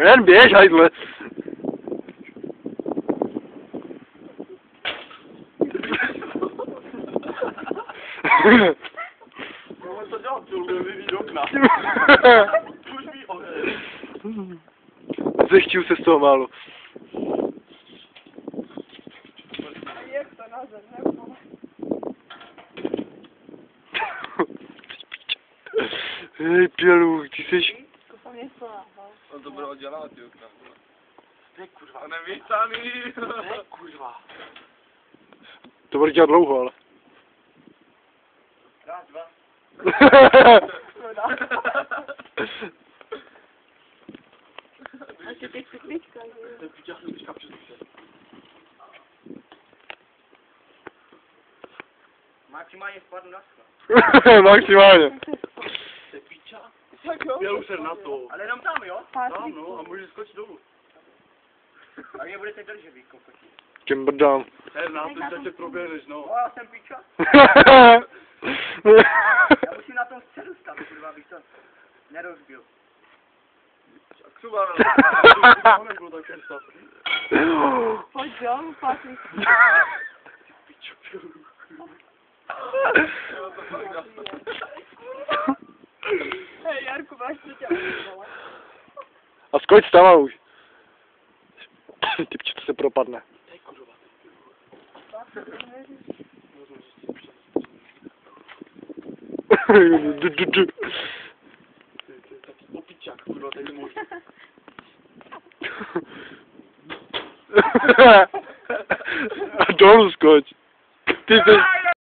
Jen běž, hajdle. No, co dělat, co byl vyvíjí okna. Už ví oheň. Zechtil se z toho málo. Jak to na zem, nebo? Hej, Pělu, ty jsi... To jsem něco. On to bylo dělat, ty okna. Ty kurva, nevítaný. Ty kurva. To bude dělat dlouho, ale. Raz, dva. Asi ty cyklička, že? Ten pičák mi teďka přes se. Maximálně spadnu na skla. Maximálně. Ty pičák? Tak jo. Bělu se na to. Ale jenom tam, jo? Tam, no, a můžeš skočit dolů. A mě budete držet, víš, kokotí. Těm brdám. Na to se tě proběhneš, no. No, já jsem piča. Já musím na tom středu stát, kurva, abych to nerozbil. Jak křuva, no, nebudu tak stát. Pojď domů, Patrik. Pičo, Bělu. Hej, Jarku, máš co tě udělat? A skoč tam a už. Ty piče, to se propadne. Dej kurva. Ty taky opičák, kurva, tady můžu. A dolů skoč. Ty jsi...